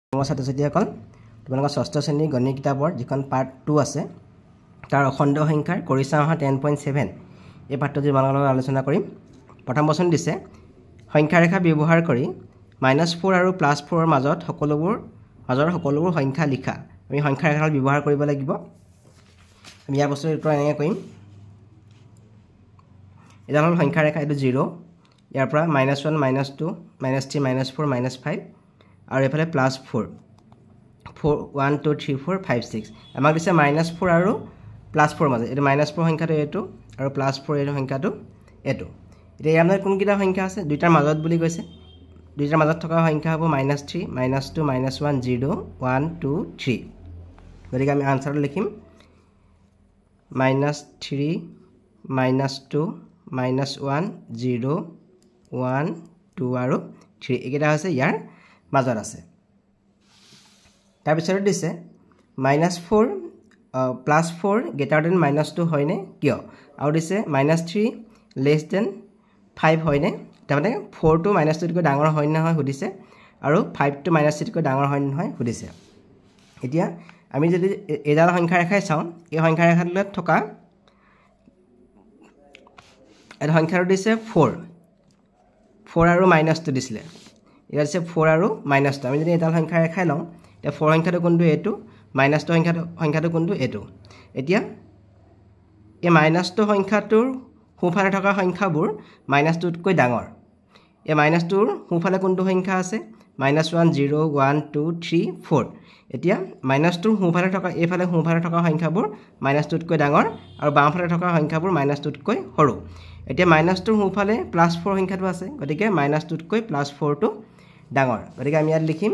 ছাত্ৰ-ছাত্ৰীসকল তোমালোকৰ ষষ্ঠ শ্ৰেণীৰ গণিত কিতাপৰ যিখন পাৰ্ট 2 আছে তাৰ অখণ্ড সংখ্যাৰ কৰিছা অহা 10.7 এই পাঠটো তোমালোকৰ লগত আলোচনা কৰিম। প্ৰথম প্ৰশ্ন দিছে সংখ্যা ৰেখা ব্যৱহাৰ কৰি -4 আৰু +4 ৰ মাজৰ সকলোবোৰ সংখ্যা লিখা। আমি সংখ্যা ৰেখা ব্যৱহাৰ কৰিব লাগিব। আমি ইয়াৰ প্ৰশ্নৰ উত্তৰ এনেকৈ কৰিম। এটা হ'ল সংখ্যা ৰেখা, এইটো 0, ইয়াৰ পৰা -1 -2 -3 -4 -5 আৰু এফালে +4 1 2 3 4 5 6 আমাক দিছে -4 আৰু +4 মাজে। এইটো -4 সংখ্যাটো এইটো আৰু +4 এইটো সংখ্যাটো এইটো। এতিয়া ইয়াৰ মাজত কোনকেইটা সংখ্যা আছে? দুইটাৰ মাজত বুলি কৈছে। দুইটাৰ মাজত থকা সংখ্যা হ'ব -3 -2 -1 0 1 2 3। গতিকে আমি আনসাৰটো লিখিম -3 -2 -1 0 1 2 আৰু 3 এইকেইটা হৈছে ইয়াৰ মাজত আছে। তাৰপিছত দিছে -4 +4 greater than -2 হয়নে কিয়? আৰু দিছে -3 less than 5 হয়নে? তাৰমানে 4 টো -2তকৈ ডাঙৰ হয় নহয় সুধিছে আৰু 5 টো -3তকৈ ডাঙৰ হয় নহয় সুধিছে। এতিয়া আমি যদি এইডাল সংখ্যা ৰেখাই চাওঁ, এই সংখ্যা ৰেখাটোত থকা এই সংখ্যাটো দিছে 4 আৰু -2 দিছিলে। এটা দিছে 4 আৰু -2। আমি যদি এডাল সংখ্যা ৰেখাই লওঁ, এতিয়া 4 সংখ্যাটো কোনটো? এইটো। -2 সংখ্যাটো কোনটো? এইটো। এতিয়া এই -2 সংখ্যাটোৰ সোঁফালে থকা সংখ্যাবোৰ -2তকৈ ডাঙৰ। এই -2ৰ সোঁফালে কোনটো সংখ্যা আছে? -1 0 1 2 3 4। এতিয়া -2ৰ সোঁফালে থকা এইফালে সোঁফালে থকা সংখ্যাবোৰ -2তকৈ ডাঙৰ আৰু বাওঁফালে থকা সংখ্যাবোৰ -2তকৈ সৰু। এতিয়া -2ৰ সোঁফালে +4 সংখ্যাটো আছে, গতিকে -2তকৈ +4টো ডাঙৰ। গতিকে আমি ইয়াত লিখিম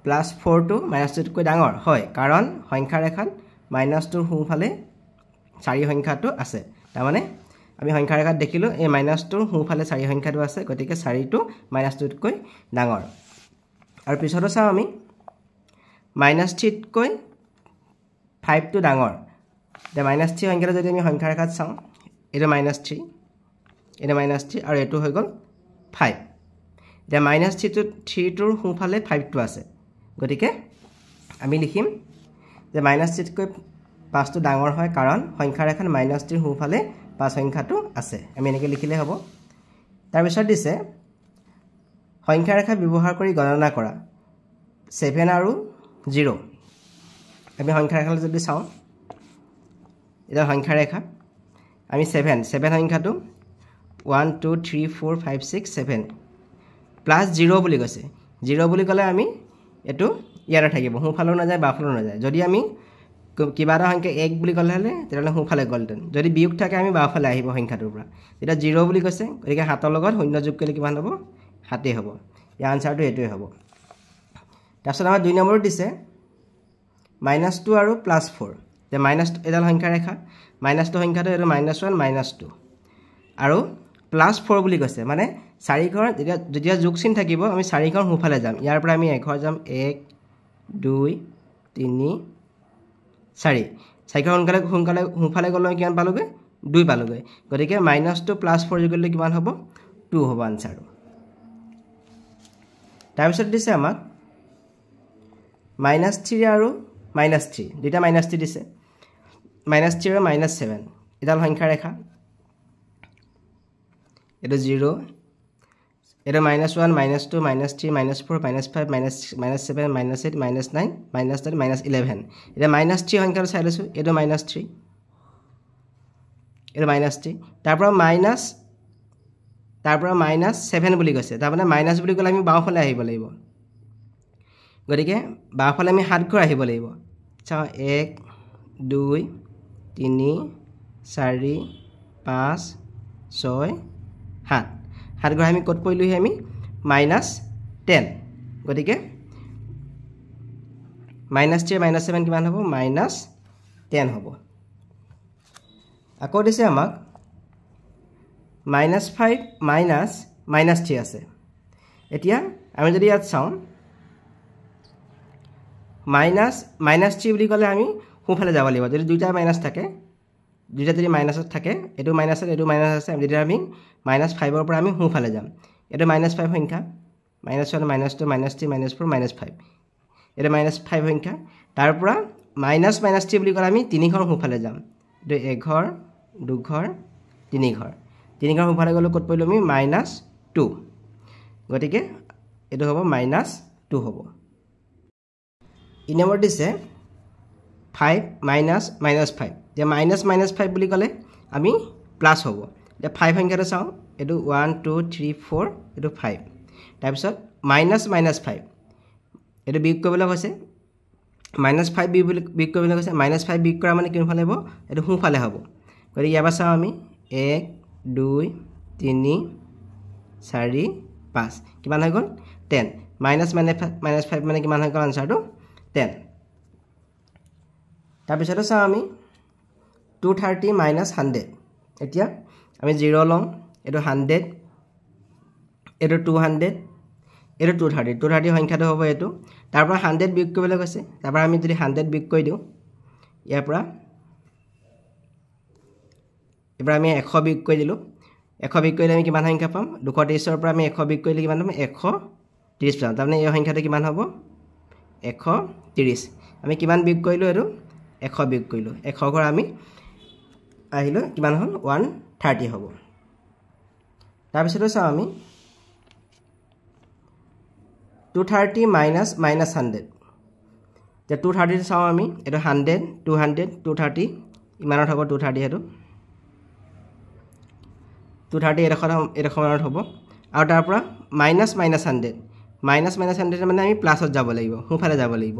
+4টো -2তকৈ ডাঙৰ হয়, কাৰণ সংখ্যা ৰেখাত -2ৰ সোঁফালে 4 সংখ্যাটো আছে। তাৰমানে আমি সংখ্যা ৰেখাত দেখিলোঁ এই -2ৰ সোঁফালে 4 সংখ্যাটো আছে, গতিকে 4টো -2তকৈ ডাঙৰ। আৰু পিছতো চাওঁ আমি -3তকৈ 5টো ডাঙৰ। এতিয়া -3 সংখ্যাটো যদি আমি সংখ্যা ৰেখাত চাওঁ, এইটো -3, এইটো -3 আৰু এইটো হৈ গ'ল 5। এতিয়া -3টোৰ সোঁফালে 5টো আছে, গতিকে আমি লিখিম যে -3তকৈ 5টো ডাঙৰ হয়, কাৰণ সংখ্যা ৰেখাত -3ৰ সোঁফালে 5 সংখ্যাটো আছে। আমি এনেকৈ লিখিলে হ'ব। তাৰপিছত দিছে সংখ্যা ৰেখা ব্যৱহাৰ কৰি গণনা কৰা 7 আৰু 0। আমি সংখ্যা ৰেখালৈ যদি চাওঁ, এটা সংখ্যা ৰেখা, আমি 7 সংখ্যাটো 1 2 3 4 5 6 7 +0 বুলি কৈছে। 0 বুলি ক'লে আমি এইটো ইয়াতে থাকিব, সোঁফালেও নাযায় বাওঁফালেও নাযায়। যদি আমি কিবা এটা সংখ্যা 1 বুলি ক'লে হ'লে তেতিয়াহ'লে সোঁফালে গ'লহেঁতেন। যদি বিয়োগ থাকে আমি বাওঁফালে আহিব সংখ্যাটোৰ পৰা। এতিয়া 0 বুলি কৈছে, গতিকে 7ৰ লগত 0 যোগ কৰিলে কিমান হ'ব? 7 হ'ব। ইয়াৰ আনচাৰটো এইটোৱে হ'ব। তাৰপিছত আমাৰ 2 নম্বৰত দিছে -2 আৰু +4। এতিয়া এডাল সংখ্যা ৰেখা, -2 সংখ্যাটো এইটো -1 -2 আৰু +4 বুলি কৈছে, মানে 4 ঘৰ যেতিয়া যোগ চিন থাকিব আমি 4 ঘৰ সোঁফালে যাম। ইয়াৰ পৰা আমি 1 ঘৰ যাম, 1 2 3 4 ঘৰ সোঁফালে গ'লে কিমান পালোগৈ? 2 পালোগৈ। গতিকে -2 +4 যোগ কৰিলে কিমান হ'ব? 2 হ'ব আনচাৰটো। তাৰপিছত দিছে আমাক -3 আৰু -3, দুইটা -3 দিছে। -3 আৰু -7 এডাল সংখ্যা ৰেখা, এইটো 0, এইটো -1 -2 -3 -4 -5 -7 -8 -9 -10 -11। এতিয়া -3 সংখ্যাটো চাই লৈছোঁ, এইটো -3, এইটো -3। তাৰ পৰা -7 বুলি কৈছে, তাৰমানে মাইনাছ বুলি ক'লে আমি বাওঁফালে আহিব লাগিব। গতিকে বাওঁফালে আমি 7 ঘৰ আহিব লাগিব। চাওঁ 1 2 3 4 5 6 7 ঘৰ আমি ক'ত পৰিলোহি? আমি -10। গতিকে -3 -7 কিমান হ'ব? -10 হ'ব। আকৌ দিছে আমাক -5 -3 আছে। এতিয়া আমি যদি ইয়াত চাওঁ, -3 বুলি ক'লে আমি সোঁফালে যাব লাগিব। যদি দুইটা মাইনাছ থাকে, দুইটা যদি মাইনাছত থাকে, এইটো মাইনাছ আছে, এইটো মাইনাছ আছে, তেতিয়া আমি -5ৰ পৰা আমি সোঁফালে যাম। এইটো -5 সংখ্যা, -1 -2 -3 -4 -5 এটা -5 সংখ্যা তাৰ পৰা -3 বুলি ক'লে আমি 3 ঘৰ সোঁফালে যাম এটো 1 ঘৰ 2 ঘৰ 3 ঘৰ 3 ঘৰ সোঁফালে গ'লে ক'ত পৰিলো আমি -2 গতিকে এটো হ'ব -2 হ'ব ই নম্বৰ দিছে 5 -5 যে -5 বুলি ক'লে আমি প্লাস হ'ব যে 5 সংখ্যাটো চাও এটো 1 2 3 4 এটো 5 তাৰ পিছত -5 এটো বিয়োগ কৰিবলৈ কৈছে -5 বিয়োগ কৰিবলৈ কৈছে -5 বিয়োগ কৰা মানে কোনফালে হ'ব এটো সোঁফালে হ'ব গতিকে ইয়াৰ পৰা চাও আমি 1 2 3 4 5 কিমান হৈ গ'ল 10 -5 মানে কিমান হৈ গ'ল আনসাৰটো 10 তাৰ পিছতো চাও আমি 230 -100 এতিয়া আমি 0 লম এটো 100 এটো 200 এটো 230 সংখ্যাটো হ'ব এটো তাৰ পৰা 100 বিয়োগ কৰিবলৈ কৈছে তাৰ পৰা আমি যদি 100 বিয়োগ কৰি দিও ইয়াৰ পৰা এবাৰ আমি 100 বিয়োগ কৰি দিলো 100 বিয়োগ কৰিলে আমি কিমান সংখ্যা পাম 230 ৰ পৰা আমি 100 বিয়োগ কৰিলে কিমান পাম 130 পাম তাৰমানে এই সংখ্যাটো কিমান হ'ব 130 আমি কিমান বিয়োগ কৰিলো এটো 100 বিয়োগ কৰিলো 100 ঘৰ আমি আহিলো কিমান হ'ল 130 হ'ব তাৰ পিছতো চাও আমি 230 -100 যে 230 চাও আমি এটো 100 200 230 ইমানত হ'ব 230 এটো 230 এডোখৰ মানত হ'ব আৰু তাৰ পৰা -100 -100 মানে আমি প্লাসত যাব লাগিব সোঁফালে যাব লাগিব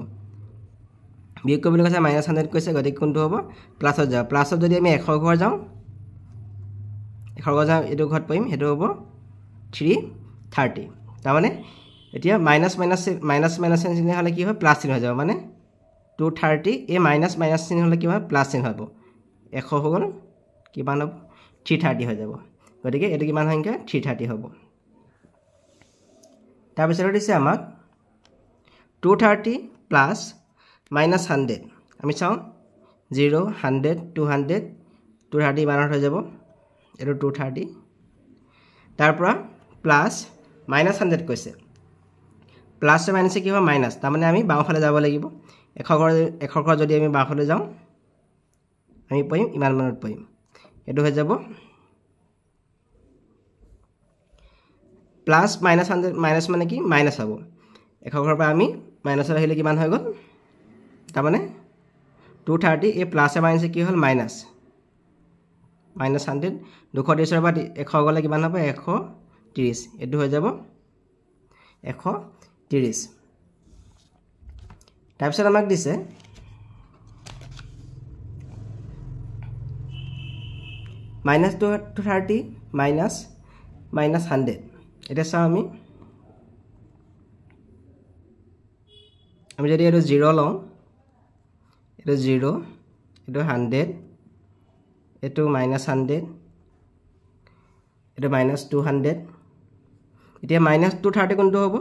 বিয়োগ কৰিবলৈ কৈছে -100 কৈছে গতিকে কোনটো হ'ব প্লাসত যাব প্লাসত যদি আমি 100 ঘৰ যাওঁ 100 ঘৰ যাওঁ এটো ঘৰত পৰিম হেটো হ'ব 330 তাৰ মানে এতিয়া মাইনাস চিহ্ন হলে কি হয় প্লাস চিহ্ন হৈ যাব মানে 230 এই মাইনাস চিহ্ন হলে কি হয় প্লাস চিহ্ন হ'ব 100 হৈ গ'ল কিমান হ'ব 330 হৈ যাব গতিকে এটো কিমান সংখ্যা 330 হ'ব তাৰ পিছত দিছে আমাক 230 প্লাস -100 আমি চাও 0 100 200 230 ইমানত হৈ যাব এটো 230 তাৰ পৰা প্লাস -100 কৈছে প্লাস মাইনাসে কি হয় মাইনাস তাৰ মানে আমি বাওঁফালে যাব লাগিব 100 ঘৰ যদি আমি বাওঁফালে যাওঁ আমি পঢ়িম ইমান মানত পঢ়িম এটো হৈ যাব প্লাস -100 মাইনাস মানে কি মাইনাস হ'ব 100 ঘৰ পৰা আমি মাইনাসত আহিলে কিমান হৈ গ'ল তাৰ মানে 230 এই প্লাস মাইনাসে কি হ'ল মাইনাস -100 230 ৰ পৰা 100 গলে কিমান হ'ব 130 এটো হৈ যাব 130 তাৰ পিছত আমাক দিছে -230 -100 এটা চাও আমি যদি এটো 0 লওঁ এটো 0 এটো 100 এটো -100 এটো -200 এতিয়া -230 কোনটো হ'ব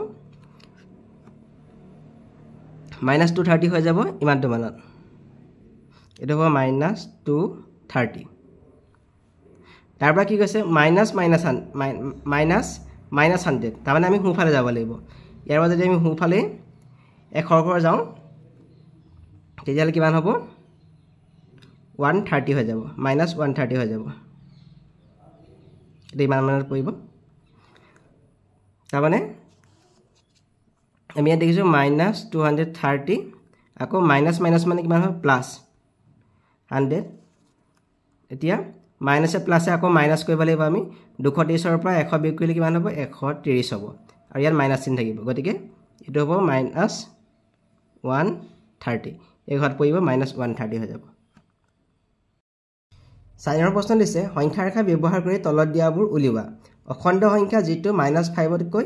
-230 হৈ যাব ইমানটো মানত এটো হ'ব -230 তাৰ পৰা কি কৈছে -100 তাৰ মানে আমি সোঁফালে যাব লাগিব ইয়াৰ পৰা যদি আমি সোঁফালে 100 ঘৰ যাওঁ তেতিয়ালে কিমান হ'ব 130 হৈ যাব -130 হৈ যাব এটো ইমান মানত পৰিব তাৰ মানে আমি ইয়াত দেখিছো -230 আকৌ মাইনাস মানে কিমান হয় প্লাস 100 এতিয়া মাইনাসে প্লাসে আকৌ মাইনাস কৰিব লাগিব আমি 230 ৰ পৰা 100 বিয়োগ কৰিলে কিমান হ'ব 130 হ'ব আৰু ইয়াত মাইনাস চিহ্ন থাকিব গতিকে এটো হ'ব -130 এই ঘৰত পৰিব -130 হৈ যাব 4 নম্বৰ প্ৰশ্ন দিছে সংখ্যা ৰেখা ব্যৱহাৰ কৰি তলত দিয়াবোৰ উলিওৱা অখণ্ড সংখ্যা যেটো -5 তকৈ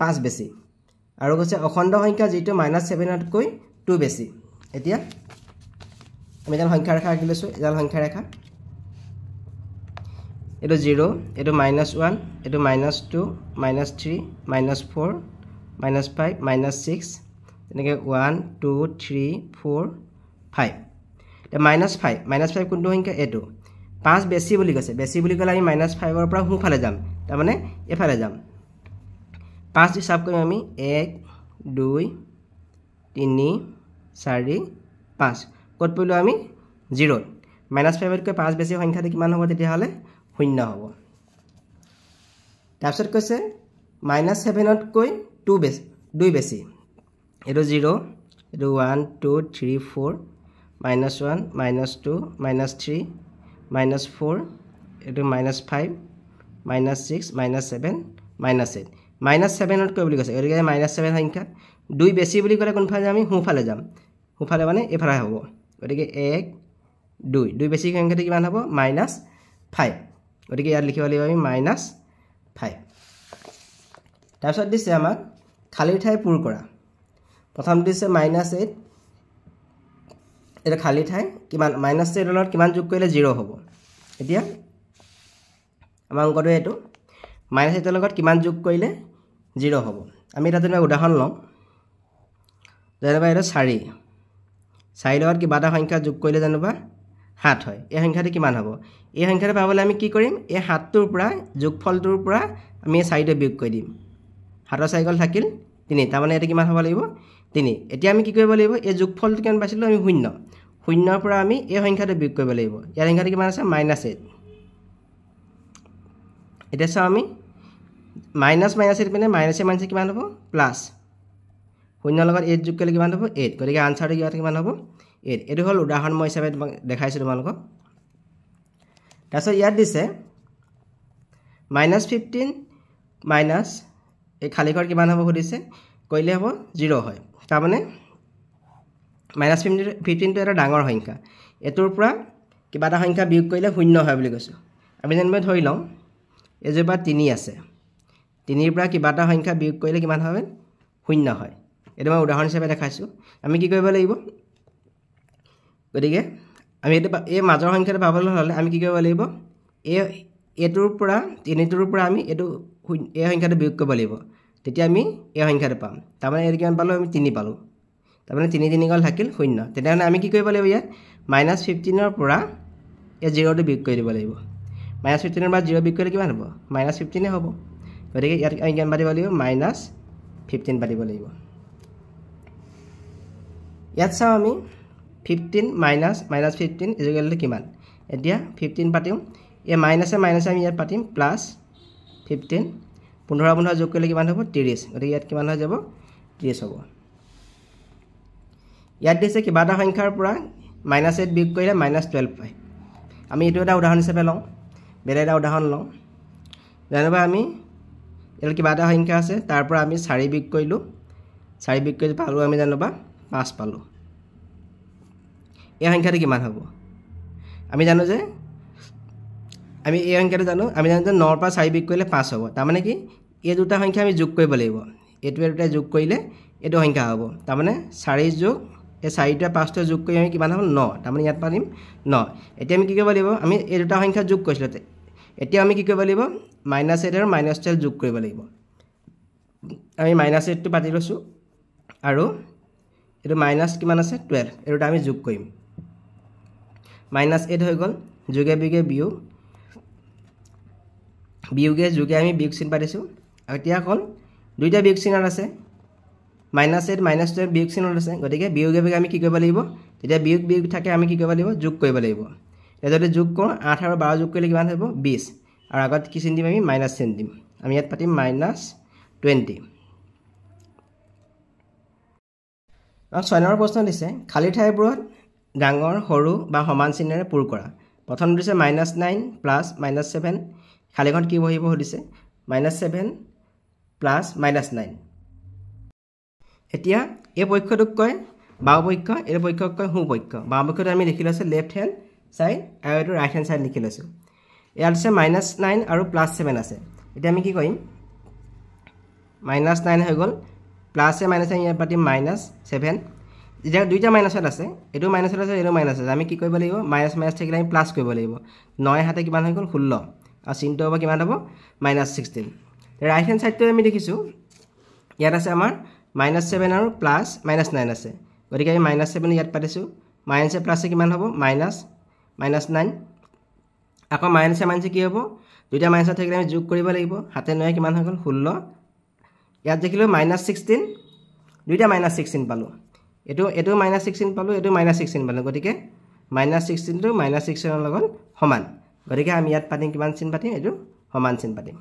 5 বেছি আৰু কৈছে অখণ্ড সংখ্যা যেটো -7 তকৈ 2 বেছি এতিয়া আমি এডাল সংখ্যা ৰেখা আঁকি লৈছো এডাল সংখ্যা ৰেখা এটো 0 এটো -1 এটো -2 -3 -4 -5 -6 এনেকে 1 2 3 4 5 এটা -5 কোনটো সংখ্যা এটো 5 বেছি বুলি কৈছে বেছি বুলি ক'লে আমি -5 ৰ পৰা সোঁফালে যাম তাৰ মানে এফালে যাম 5 হিসাব কৰিম আমি 1 2 3 4 5 কত পইলো আমি 0 -5 কৈ 5 বেছি সংখ্যাটো কিমান হ'ব তেতিয়া হলে 0 হ'ব তাৰপিছত কৈছে -7 কৈ 2 বেছি এটো 0 এটো 1 2 3 4 -1 -2 -3 -4 এটো -5 -6 -7 -8 -7 কৈ বুলি কৈছে এটো -7 সংখ্যা 2 বেছি বুলি ক'লে কোনফালে আমি হুফালে যাম হুফালে মানে এফালে হ'ব গতিকে 1 2 2 বেছি সংখ্যাটো কিমান হ'ব -5 গতিকে ইয়াত লিখিব লাগিব আমি -5 তাৰপিছত দিছে আমাক খালী ঠাই পূৰ কৰা প্ৰথম দিছে -8 এটা খালী ঠাই কিমান -8 লগত কিমান যোগ কৰিলে 0 হ'ব এতিয়া আমাৰ অংকটো এটো -8 লগত কিমান যোগ কৰিলে 0 হ'ব আমি এটা যেনিবা উদাহৰণ লওঁ যেনিবা এটা 4 লগত কিবা এটা সংখ্যা যোগ কৰিলে যেনিবা 7 হয় এই সংখ্যাটো কিমান হ'ব এই সংখ্যাটো পাবলৈ আমি কি কৰিম এই 7টোৰ পৰা যোগফলটোৰ পৰা আমি 4টো বিয়োগ কৰি দিম 7 চাইকেল থাকিল 3 তাৰ মানে এটা কিমান হ'ব লাগিব 3 এতিয়া আমি কি কৰিব লাগিব এই যোগফলটো কিমান পাইছিলো আমি 0 0ৰ পৰা আমি এই সংখ্যাটো বিয়োগ কৰিব লাগিব ইয়াৰ সংখ্যাটো কিমান আছে -8 এটা চাও আমি -8 পিনে -8 কিমান হ'ব প্লাস 0 লগত 8 যোগ কৰিলে কিমান হ'ব 8 গতিকে আনসাৰটো কিমান হ'ব 8 এটো হল উদাহৰণ মই হিচাপে দেখাইছো তোমালোকক তাৰপিছত ইয়াত দিছে -15 মাইনাস এই খালীঘৰ কিমান হ'ব সুধিছে কইলে হ'ব 0 হয় তাৰ মানে -15 টো এটা ডাঙৰ সংখ্যা এটোৰ পৰা কিবা এটা সংখ্যা বিয়োগ কৰিলে 0 হয় বুলি কৈছো আমি যেনিবা ধৰি লওঁ এজোপা 3 আছে 3ৰ পৰা কিবা এটা সংখ্যা বিয়োগ কৰিলে কিমান হবে 0 হয় এটা মই উদাহৰণ হিচাপে দেখাইছো আমি কি কৰিব লাগিব গতিকে আমি এই মাজৰ সংখ্যাটো পাবলৈ হলে আমি কি কৰিব লাগিব এটোৰ পৰা 3টোৰ পৰা আমি এটো এই সংখ্যাটো বিয়োগ কৰিব লাগিব তেতিয়া আমি এই সংখ্যাটো পাম তাৰ মানে এৰ কিমান পালো আমি 3 পালো তাৰ মানে 3 3 গল থাকিল 0 তেতিয়া আমি কি কৰিব লাগিব ইয়াত -15 ৰ পৰা এই 0 টো বিয়োগ কৰি দিব লাগিব -15 ৰ পৰা 0 বিয়োগ কৰিলে কিমান হ'ব -15 হ'ব গতিকে ইয়াত আমি কিমান পাতিব লাগিব -15 পাতিব লাগিব ইয়াত চাও আমি 15 -15 ইকুৱেল টু কিমান এতিয়া 15 পাতিম এই মাইনাসে আমি ইয়াত পাতিম প্লাস 15 15 যোগ কৰিলে কিমান হ'ব 30 গতিকে ইয়াত কিমান হৈ যাব 30 হ'ব ইয়াত দিছে কিবা এটা সংখ্যাৰ পৰা -8 বিয়োগ কৰিলে -12 পায় আমি এটো এটা উদাহৰণ হিচাপে লওঁ বেলেগ এটা উদাহৰণ লওঁ জানিবা আমি এল কিবা এটা সংখ্যা আছে তাৰ পৰা আমি 4 বিয়োগ কৰিলো 4 বিয়োগ কৰি পালো আমি জানিবা 5 পালো এই সংখ্যাটো কিমান হ'ব আমি জানো যে আমি এই সংখ্যাটো জানো আমি জানো যে 9 পৰা 4 বিয়োগ কৰিলে 5 হ'ব তাৰ মানে কি এই দুটা সংখ্যা আমি যোগ কৰিব লাগিব এটো দুটা যোগ কৰিলে এটো সংখ্যা হ'ব তাৰ মানে 4 যোগ এই 4টা 5টা যোগ কৰি আমি কিমান হ'ব 9 তাৰ মানে ইয়াত পাতিম 9 এতিয়া আমি কি কৰিব লাগিব আমি এই দুটা সংখ্যা যোগ কৰিছিলো এতিয়া আমি কি কৰিব লাগিব -8 আৰু -12 যোগ কৰিব লাগিব আমি -8 টো পাতি লৈছো আৰু এটো মাইনাস কিমান আছে 12 এটো আমি যোগ কৰিম -8 হৈ গল যোগে বিয়োগে বিয়োগ বিয়োগে যোগে আমি বিয়োগ চিন পাতিছো এতিয়া কল দুইটা বিয়োগ চিনত আছে -8 -12 বিয়োগ চিনত আছে গতিকে বিয়োগে বিয়োগে আমি কি কৰিব লাগিব তেতিয়া বিয়োগ বিয়োগ থাকে আমি কি কৰিব লাগিব যোগ কৰিব লাগিব এতিয়া যদি যোগ কৰো 8 আৰু 12 যোগ কৰিলে কিমান হ'ব 20 আৰু আগত কি চিন দিম আমি মাইনাস চিন দিম আমি ইয়াত পাতিম -20 আৰু 6 নম্বৰ প্ৰশ্ন দিছে খালী ঠাইবোৰত ডাঙৰ সৰু বা সমান চিহ্নেৰে পূৰ কৰা প্ৰথম দিছে -9 প্লাস -7 খালীখন কি বহিব দিছে -7 প্লাস -9 এতিয়া এই পক্ষটোক কয় বাও পক্ষ এই পক্ষক কয় হু পক্ষ বাও পক্ষটো আমি লিখি লৈছো লেফট হ্যান্ড সাইড আৰু এটো ৰাইট হ্যান্ড সাইড লিখি লৈছো ইয়াত আছে -9 আৰু +7 আছে এতিয়া আমি কি কৰিম -9 হৈ গল প্লাসে মাইনাসে ইয়াত পাতিম -7 যেতিয়া দুইটা মাইনাসত আছে এটো মাইনাসত আছে এটো মাইনাস আছে আমি কি কৰিব লাগিব মাইনাস মাইনাস থাকিলে আমি প্লাস কৰিব লাগিব 9 হাতে কিমান হৈ গল 16 আৰু চিনটো হ'ব কিমান হ'ব -16 ৰাইট হ্যান্ড সাইডটো আমি দেখিছো ইয়াত আছে আমাৰ -7 আৰু প্লাস -9 আছে গতিকে আমি -7 ইয়াত পাতিছো মাইনাসে প্লাসে কিমান হ'ব -9 আকৌ মাইনাসে কি হ'ব দুইটা মাইনাসত থাকিলে আমি যোগ কৰিব লাগিব হাতে 9 কিমান হৈ গল 16 ইয়াত দেখিলোঁ -16 দুইটা -16 পালোঁ এইটো -16 পালোঁ এইটো -16 পালোঁ গতিকে -16 টো -16 ৰ লগত সমান গতিকে আমি ইয়াত পাতিম কিমান চিন পাতিম এইটো সমান চিন পাতিম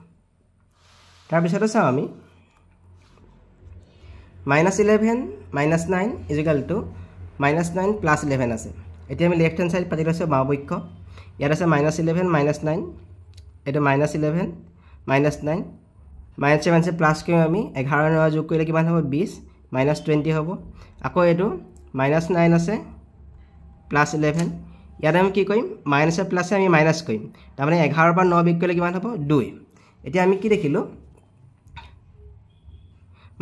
তাৰপিছতে চাওঁ আমি -11 -9 -9 + 11 আছে এতিয়া আমি লেফট হ্যান্ড সাইড পাতি লৈছোঁ বাওঁ পক্ষ ইয়াত আছে -11 -9 এইটো -11 -9 -7 প্লাস কৰিম আমি 11 9 যোগ কৰিলে কিমান হ'ব 20 -20 হ'ব আকৌ এইটো -9 আছে +11 ইয়াত আমি কি কৰিম মাইনাসে প্লাসে আমি মাইনাস কৰিম তাৰ মানে 11 পৰা 9 বিয়োগ কৰিলে কিমান হ'ব 2 এতিয়া আমি কি দেখিলো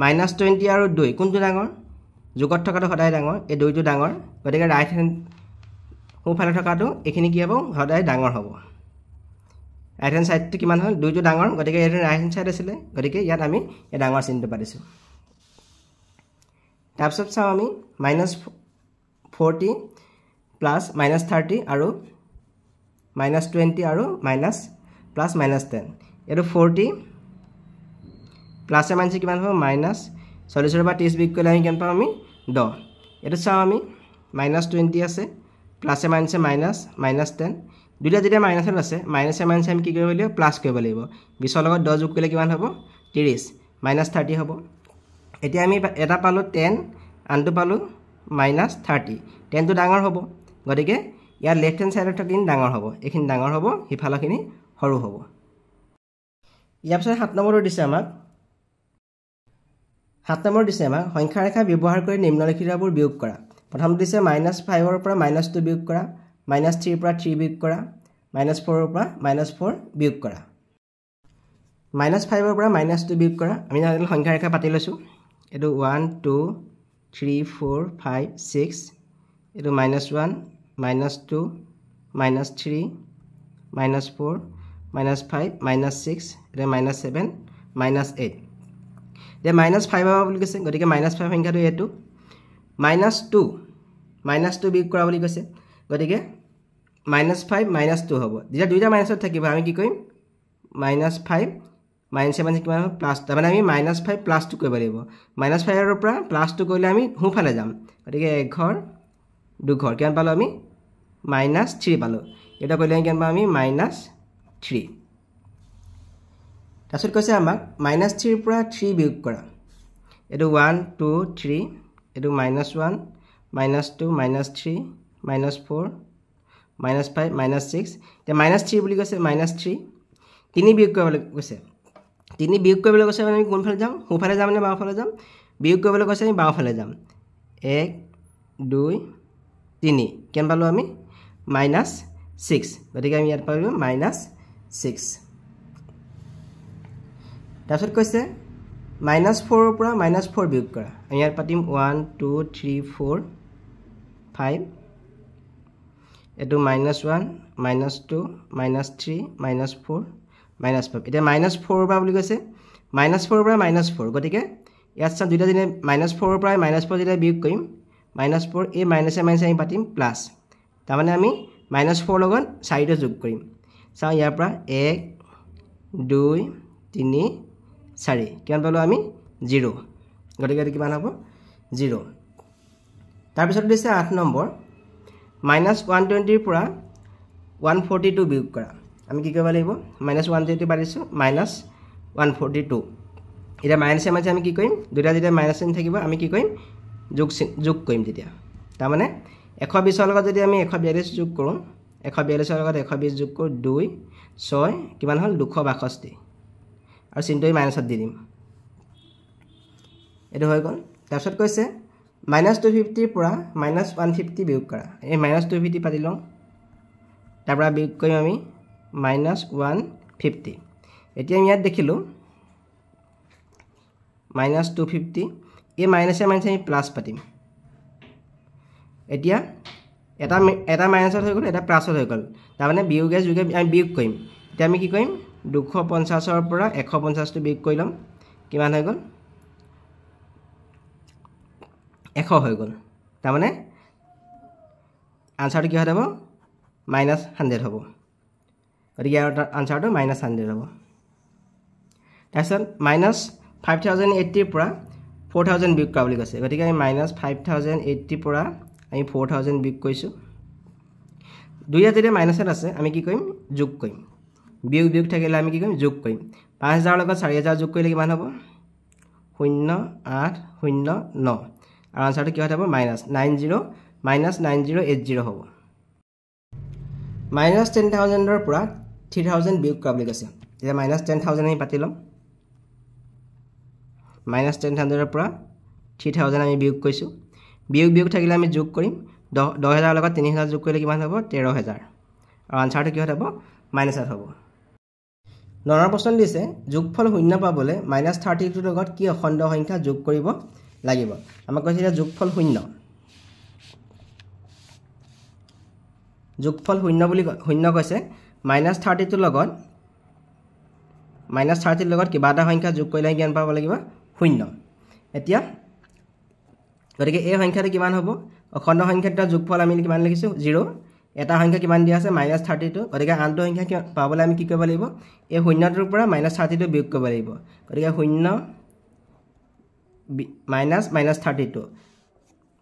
-20 আৰু 2 কোনটো ডাঙৰ যোগত থকাটো সদায় ডাঙৰ এই 2টো ডাঙৰ গতিকে ৰাইট হ্যান্ড সোঁফালে থকাটো এখিনি কি হ'ব সদায় ডাঙৰ হ'ব ৰাইট হ্যান্ড সাইডটো কিমান হ'ল 2টো ডাঙৰ গতিকে এইটো ৰাইট হ্যান্ড সাইড আছিল গতিকে ইয়াত আমি এই ডাঙৰ চিনটো পাতিছো তাৰপিছত চাওঁ আমি -40 প্লাস -30 আৰু -20 আৰু প্লাস -10 এটো 40 প্লাসে মাইনাসে কিমান হ'ব -40 ৰ পৰা 30 বিয়োগ কৰিলে আমি কিমান পাম আমি 10 এটো চাওঁ আমি -20 আছে প্লাসে মাইনাসে -10 দুইটা যেতিয়া মাইনাসত আছে মাইনাসে মাইনাসে আমি কি কৰিব লাগিব প্লাস কৰিব লাগিব 20 ৰ লগত 10 যোগ কৰিলে কিমান হ'ব 30 -30 হ'ব এতিয়া আমি এটা পালো 10 আনটো পালো -30 10 টো ডাঙৰ হ'ব গতিকে ইয়াৰ লেফট হ্যান্ড সাইডত থাকিন ডাঙৰ হ'ব এখিনি ডাঙৰ হ'ব হিফালখিনি সৰু হ'ব ইয়াৰ পিছত 7 নম্বৰটো দিছে আমাক 7 নম্বৰ দিছে আমাক সংখ্যা ৰেখা ব্যৱহাৰ কৰি নিম্নলিখিতবোৰ বিয়োগ কৰা প্ৰথম দিছে -5 ৰ পৰা -2 বিয়োগ কৰা -3 ৰ পৰা 3 বিয়োগ কৰা -4 ৰ পৰা -4 বিয়োগ কৰা -5 ৰ পৰা -2 বিয়োগ কৰা আমি জানিলে সংখ্যা ৰেখা পাতি লৈছো এটো 1 2 3 4 5 6 এটো -1 -2 -3 -4 -5 -6 এটো -7 -8 দে -5 বুলি কৈছে গতিকে -5 সংখ্যাটো এটো -2 বিয়োগ কৰা বুলি কৈছে গতিকে -5 -2 হ'ব যেতিয়া দুইটা মাইনাসত থাকিব আমি কি কৰিম -5 -7 কিমান হ'ব প্লাস তাৰ মানে আমি -5 + 2 কৰিব লাগিব -5 ৰ পৰা +2 কৰিলে আমি হুফালে যাম গতিকে এক ঘৰ দু ঘৰ কিমান পালো আমি -3 পালো এটা কৰিলে কিমান পাম আমি -3 তাৰপিছত কৈছে আমাক -3 ৰ পৰা 3 বিয়োগ কৰা এটো 1 2 3 এটো -1 -2 -3 -4 -5 -6 তে -3 বুলি কৈছে -3 3 বিয়োগ কৰিবলৈ কৈছে 3 বিয়োগ কৰিবলৈ কৈছে আমি কোনফালে যাম সোঁফালে যাম নে বাওঁফালে যাম বিয়োগ কৰিবলৈ কৈছে আমি বাওঁফালে যাম 1 2 3 কেন পালো আমি -6 গতিকে আমি ইয়াত পালো -6 তাৰপিছত কৈছে -4 ৰ পৰা -4 বিয়োগ কৰা আমি ইয়াত পাতিম 1 2 3 4 5 এটো -1 -2 -3 -4 -5 এটা -4 পৰা বুলি কৈছে -4 পৰা -4 গতিকে ইয়াত চাম দুইটা দিনে -4 ৰ পৰা -4 যেতিয়া বিয়োগ কৰিম -4 এই মাইনাসে মাইনাসে আমি পাতিম প্লাস তাৰ মানে আমি -4 লগত 4 যোগ কৰিম চাও ইয়াৰ পৰা 1 2 3 4 কিমান পালো আমি 0 গতিকে এটো কিমান হ'ব 0 তাৰ পিছত দিছে 8 নম্বৰ -120 ৰ পৰা 142 বিয়োগ কৰা আমি কি কৰিব লাগিব -120 পাতিছো -142 এটা মাইনাসে মাইনাসে আমি কি কৰিম দুটা যেতিয়া মাইনাস চিন থাকিব আমি কি কৰিম যোগ কৰিম তেতিয়া তাৰ মানে 120 ৰ লগত যদি আমি 142 যোগ কৰো 142 ৰ লগত 120 যোগ কৰো 2 6 কিমান হ'ল 262 আৰু চিনটো মাইনাসত দি দিম এটো হৈ গল তাৰপিছত কৈছে -250 ৰ পৰা -150 বিয়োগ কৰা এই -250 পাতি লওঁ তাৰ পৰা বিয়োগ কৰিম আমি -150 এতিয়া আমি ইয়াত দেখিলো -250 এই মাইনাসে মাইনাসে আমি প্লাস পাতিম এতিয়া এটা মাইনাসত হৈ গল এটা প্লাসত হৈ গল তাৰ মানে বিয়োগে যোগে আমি বিয়োগ কৰিম এতিয়া আমি কি কৰিম 250 ৰ পৰা 150 টো বিয়োগ কৰিলাম কিমান হৈ গল 100 হৈ গল তাৰ মানে আনসাৰটো কি হ'ব -100 হ'ব গতিকে ইয়াৰ আনসাৰটো -100 হ'ব তাৰপিছত 5080 পৰা 4000 বিয়োগ কৰা বুলি কৈছে গতিকে আমি মাইনাছ 5080 পৰা আমি 4000 বিয়োগ কৰিছোঁ দুইটা যদি মাইনাছত আছে আমি কি কৰিম যোগ কৰিম বিয়োগ বিয়োগ থাকিলে আমি কি কৰিম যোগ কৰিম 5000 লগত 4000 যোগ কৰিলে কিমান হ'ব 0809 আৰু আনসাৰটো কি হ'ব -90 হ'ব -10000 ৰ পৰা 3000 বিয়োগ কৰা বুলি কৈছে এতিয়া -10000 আমি পাতি লম -10000 ৰ পৰা 3000 আমি বিয়োগ কৰিছোঁ বিয়োগ বিয়োগ থাকিলে আমি যোগ কৰিম 10000 লগত 3000 যোগ কৰিলে কিমান হ'ব 13000 আৰু আনসাৰটো কি হ'ব -8 হ'ব 9 প্ৰশ্ন দিছে যোগফল শূন্য পাবলৈ -32 লগত কি অখণ্ড সংখ্যা যোগ কৰিব লাগিব আমাক কৈছে যে যোগফল শূন্য কৈছে -32 লগত কিবা এটা সংখ্যা যোগ কৰিলে কিমান পাব লাগিব 0 এতিয়া গতিকে এই সংখ্যাটো কিমান হ'ব অখণ্ড সংখ্যাটোৰ যোগফল আমি কিমান লিখিছোঁ 0 এটা সংখ্যা কিমান দিয়া আছে -32 গতিকে আনটো সংখ্যা পাবলৈ আমি কি কৰিব লাগিব এই শূন্যটোৰ পৰা -32 বিয়োগ কৰিব লাগিব গতিকে 0 -32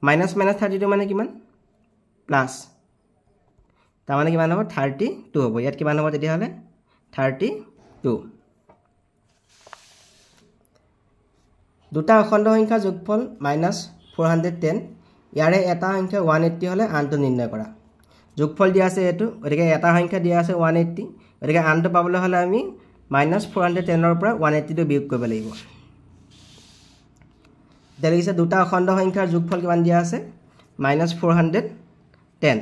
-32 মানে কিমান প্লাছ তাৰ মানে কিমান হ'ব 32 হ'ব ইয়াত কিমান হ'ব তেতিয়াহ'লে 32 দুটা অখণ্ড সংখ্যা যোগফল -410 ইয়াৰে এটা সংখ্যা 180 হ'লে আনটো নিৰ্ণয় কৰা যোগফল দিয়া আছে এটো গতিকে এটা সংখ্যা দিয়া আছে 180 গতিকে আনটো পাবলৈ হ'লে আমি -410 ৰ পৰা 180 বিয়োগ কৰিব লাগিব দেখিছে দুটা অখণ্ড সংখ্যাৰ যোগফল কিমান দিয়া আছে -410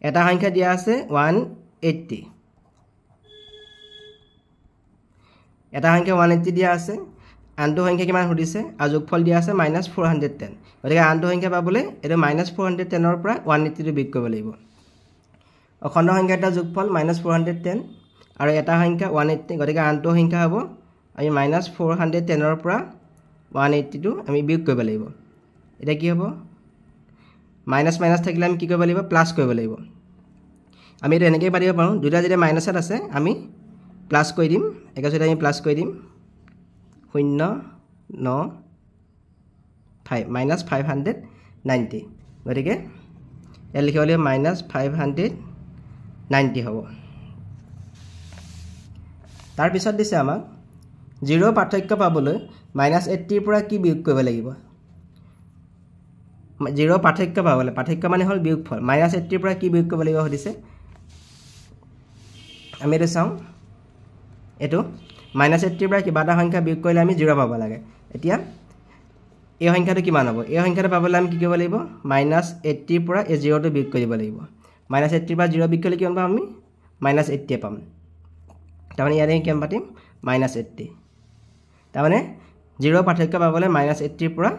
এটা সংখ্যা দিয়া আছে 180 এটা সংখ্যা 180 দিয়া আছে আনটো সংখ্যা কিমান সুধিছে আৰু যোগফল দিয়া আছে -410 গতিকে আনটো সংখ্যা পাবলৈ এটো -410 ৰ পৰা 180 বিয়োগ কৰিব লাগিব অখণ্ড সংখ্যাটাৰ যোগফল -410 আৰু এটা সংখ্যা 180 গতিকে আনটো সংখ্যা হ'ব আমি -410 ৰ পৰা 180 আমি বিয়োগ কৰিব লাগিব এটা কি হ'ব মাইনাস থাকিলে আমি কি কৰিব লাগিব প্লাস কৰিব লাগিব আমি এটা এনেকৈ পাতিব পাৰোঁ দুটা যদি মাইনাছত আছে আমি প্লাস কৰি দিম একাচতে আমি প্লাস কৰি দিম 095 -590 গতিকে ইয়াত লিখিব লাগিব -590 হ'ব তাৰ পিছত দিছে আমাক 0 পাৰ্থক্য পাবলৈ -80 ৰ পৰা কি বিয়োগ কৰিব লাগিব 0 পাৰ্থক্য পাবলৈ পাৰ্থক্য মানে হ'ল বিয়োগফল -80 ৰ পৰা কি বিয়োগ কৰিব লাগিব সুধিছে আমি এটা চাওঁ এটো -80 ৰ পৰা কিবা এটা সংখ্যা বিয়োগ কৰিলে আমি 0 পাব লাগে এতিয়া এই সংখ্যাটো কিমান হ'ব এই সংখ্যাটো পাবলৈ আমি কি কৰিব লাগিব -80 ৰ পৰা এই 0 টো বিয়োগ কৰিব লাগিব -80 ৰ পৰা 0 বিয়োগ কৰিলে কিমান পাম আমি -80 পাম তাৰমানে ইয়াৰে কিমান পাতিম -80 তাৰমানে 0 পাৰ্থক্য পাবলৈ -80 ৰ পৰা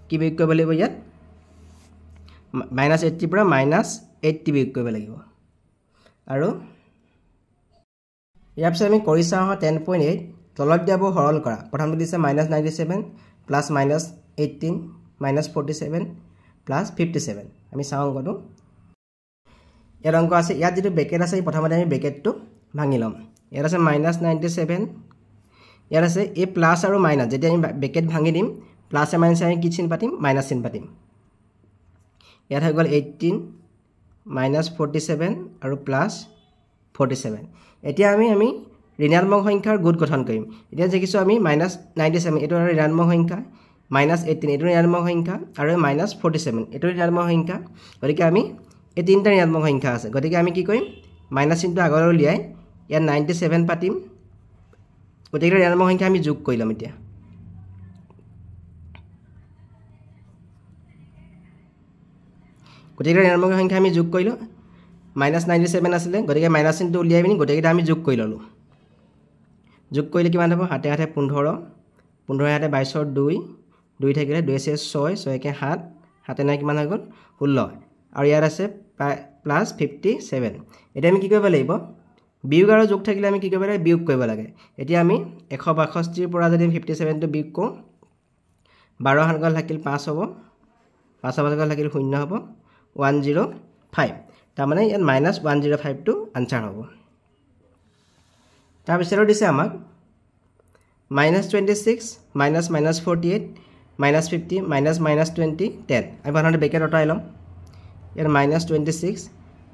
কি বিয়োগ কৰিব লাগিব ইয়াত -80 ৰ পৰা -80 বিয়োগ কৰিব লাগিব আৰু ইয়াৰ পিছত আমি কৰি চাওঁ 10.8 তলত দিয়াবোৰ সৰল কৰা প্ৰথমটো দিছে -97 প্লাস -18 -47 প্লাস 57 আমি চাওঁ অংকটো ইয়াৰ অংক আছে ইয়াত যেটো ব্ৰেকেট আছে প্ৰথমতে আমি ব্ৰেকেটটো ভাঙি লম ইয়াত আছে -97 ইয়াত আছে এই প্লাস আৰু মাইনাস যেতিয়া আমি ব্ৰেকেট ভাঙি দিম প্লাস আৰু মাইনাস আমি কি চিন পাতিম মাইনাস চিন পাতিম ইয়াত হৈ গ'ল 18 -47 আৰু প্লাস 47 এতিয়া আমি ঋণাত্মক সংখ্যাৰ গোট গঠন কৰিম এতিয়া দেখিছো আমি -97 এটো ঋণাত্মক সংখ্যা -18 এটো ঋণাত্মক সংখ্যা আৰু -47 এটো ঋণাত্মক সংখ্যা গতিকে আমি এই তিনটা ঋণাত্মক সংখ্যা আছে গতিকে আমি কি কৰিম মাইনাস চিনটো আগলৈ উলিয়াই ইয়াত 97 পাতিম গতিকে ঋণাত্মক সংখ্যা আমি যোগ কৰি লম এতিয়া গতিকে ঋণাত্মক সংখ্যা আমি যোগ কৰিলো -97 আছিল গতিকে মাইনাস চিনটো উলিয়াই পিনি গতিকেটা আমি যোগ কৰি ললো যোগ কৰিলে কিমান হ'ব হাতে হাতে 15 15 হাতে 22 ৰ 2 থাকিলে 2 6 6 কে 7 হাতে নাই কিমান হৈ গ'ল 16 আৰু ইয়াত আছে প্লাস 57 এটা আমি কি কৰিব লাগিব বিয়োগ আৰু যোগ থাকিলে আমি কি কৰিব লাগে বিয়োগ কৰিব লাগে এতিয়া আমি 162 ৰ পৰা যদি 57 টো বিয়োগ কৰো 12 হাত গল থাকিল 5 হ'ব 5 হাত গল থাকিল 0 হ'ব 105 তাৰ মানে ইয়াত -105 টো আনসাৰ হ'ব তাৰ পিছৰ দিছে আমাক minus 26 minus minus 48 minus 50 minus minus 20 10 আমি প্রথমে ব্র্যাকেট আঁতৰাই লম ইয়াৰ minus 26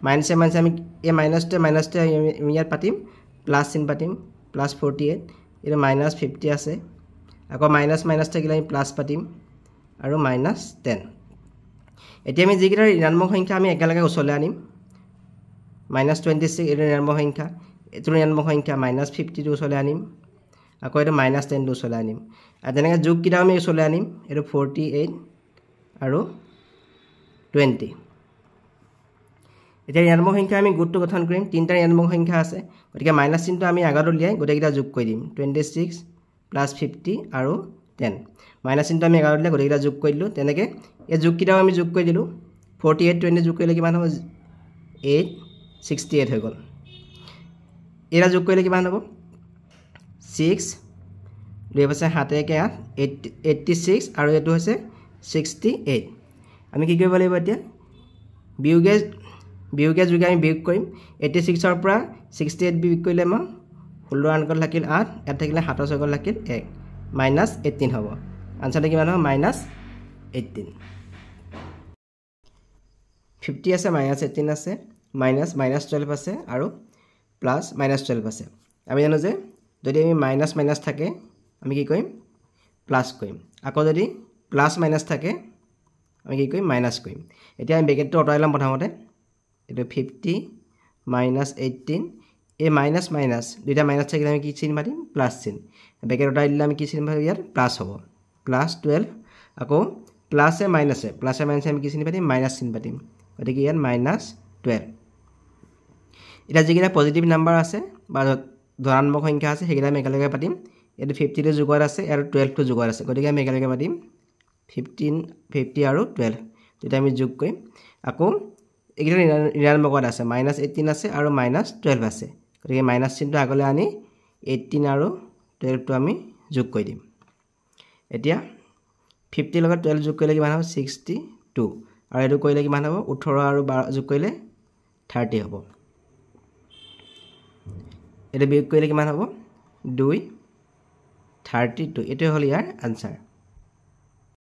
minus আমি এই minus টো আমি ইয়াত পাতিম প্লাস চিন পাতিম plus 48 এটা minus 50 আছে আকৌ minus minus থাকিলে আমি প্লাস পাতিম আৰু minus 10 এতিয়া আমি যিকেইটা ঋণাত্মক সংখ্যা আমি একেলগে ওচৰলৈ আনিম minus 26 এটা ঋণাত্মক সংখ্যা এইটো ঋণাত্মক সংখ্যা minus 50 টো ওচৰলৈ আনিম আকৌ এটা minus 10 টো ওচৰলৈ আনিম আৰু তেনেকৈ যোগকেইটা আমি ওচৰলৈ আনিম এইটো 48 আৰু 20 এতিয়া ঋণাত্মক সংখ্যা আমি গুণটো গঠন কৰিম তিনিটা ঋণাত্মক সংখ্যা আছে গতিকে মাইনাস চিহ্নটো আমি আগত উলিয়াই গোটেইকেইটা যোগ কৰি দিম 26 plus 50 আৰু 10 মাইনাস চিহ্নটো আমি আগত উলিয়াই গোটেইকেইটা যোগ কৰি দিলোঁ তেনেকৈ এই যোগকেইটাও আমি যোগ কৰি দিলোঁ 48 20 যোগ কৰিলে কিমান হ'ব 8 68 হৈ গ'ল এৰা যোগ কৰিলে কিমান হ'ব 6 দুই পাছে 7 1 8 86 আৰু এটো হৈছে 68 আমি কি কৰিব লাগিব এতিয়া বিয়োগে যোগে আমি বিয়োগ কৰিম 86 ৰ পৰা 68 বিয়োগ কৰিলে মই 16 আনকল থাকিল 8 ইয়াত থাকিলে 7 ছগল থাকিল 1 minus 18 হ'ব আনসাৰটো কিমান হ'ব minus 18 50 আছে minus 18 আছে minus 12 আছে আৰু plus minus 12 আছে আমি জানো যে যদি আমি minus minus থাকে আমি কি কৰিম প্লাস কৰিম আকৌ যদি প্লাস মাইনাস থাকে আমি কি কৰিম মাইনাস কৰিম এতিয়া আমি ব্ৰেকেটটো আঁতৰাই লম প্ৰথমতে এটা 50 minus 18 এই মাইনাস মাইনাস দুইটা মাইনাস থাকিলে আমি কি চিহ্ন মাৰিম প্লাস চিহ্ন ব্ৰেকেট আঁতৰাই দিলে আমি কি চিহ্ন মাৰিম ইয়াত প্লাস হ'ব প্লাস 12 আকৌ প্লাসে মাইনাসে আমি কি চিহ্ন পাতিম মাইনাস চিহ্ন পাতিম গতিকে ইয়াত মাইনাস 12 এটা যিকেইটা পজিটিভ নাম্বাৰ আছে বা ধনাত্মক সংখ্যা আছে সেইকেইটা আমি একেলগে পাতিম এটা 50 টো যোগৰ আছে আৰু 12 টো যোগৰ আছে গতিকে আমি একেলগে পাতিম 50 আৰু 12 দুটা আমি যোগ কৰিম আকৌ এইকেইটা ঋণাত্মকত আছে -18 আছে আৰু -12 আছে গতিকে মাইনাস চিহ্নটো আগলৈ আনি 18 আৰু 12 টো আমি যোগ কৰি দিম এতিয়া 50 লগত 12 যোগ কৰিলে কিমান হ'ব 62 আৰু এটো কৰিলে কিমান হ'ব 18 আৰু 12 যোগ কৰিলে 30 হ'ব এটা বিয়োগ কৰিলে কিমান হ'ব 2 32 এটো হ'ল ইয়াৰ আনসাৰ